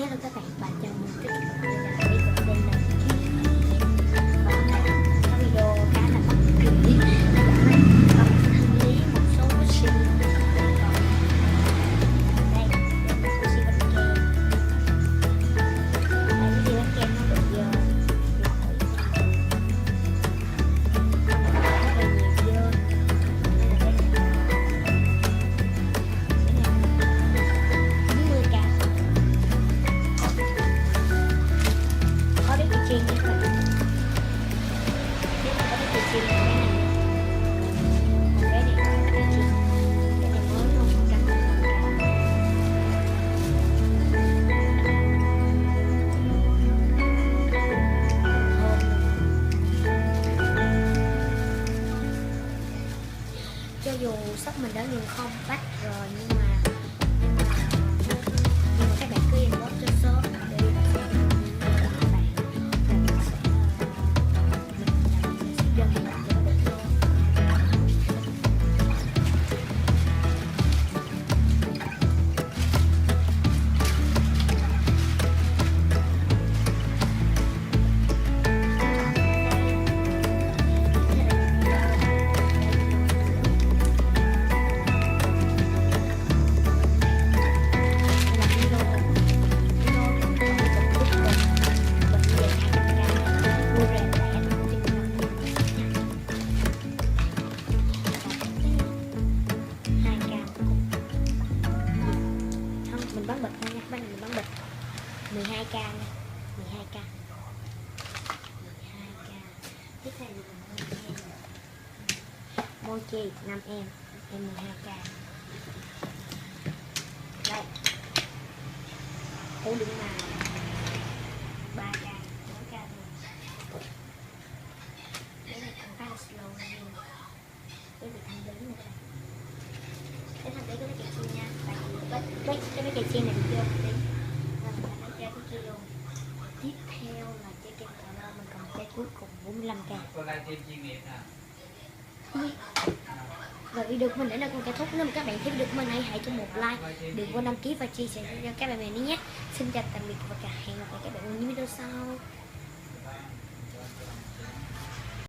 Hello các bạn và chào mừng tất cả các bạn đã đến với đây là có video khá là mắc cười là bạn thanh lý một số oxy đây là oxy bánh kem đây oxy bánh kem nó bị lỗi rất là nhiều dơ chiên như vậy. Nếu mà có cái chiên cái này, còn cái này có cái chiên, cái này mới luôn 100%. Cho dù sắp mình đã dùng không bắt rồi nhưng mà các bạn cứ inbox cho shop để bán bịch thôi nha, bán mình bán bịch 12k nha, 12k 12k. Tiếp theo là mochi 5 em 12k. Đây hũ đựng màu 3k 4k luôn. Cái này còn khá là slow luôn, cái việc thanh đến này cái thằng đấy có cái chiên nha, tại vì cái mấy cây chiên này bị vô tí nên mình lấy ra cái kia luôn. Tiếp theo là trái kem cà rô, mình còn trái cuối cùng 45k. Có livestream chuyên nghiệp nè. Và video của mình đến đây cũng kết thúc. Nếu mà các bạn thấy video của mình hãy cho một like, đừng quên đăng ký và chia sẻ cho các bạn bè nhé. Xin chào tạm biệt và hẹn gặp lại các bạn ở những video sau.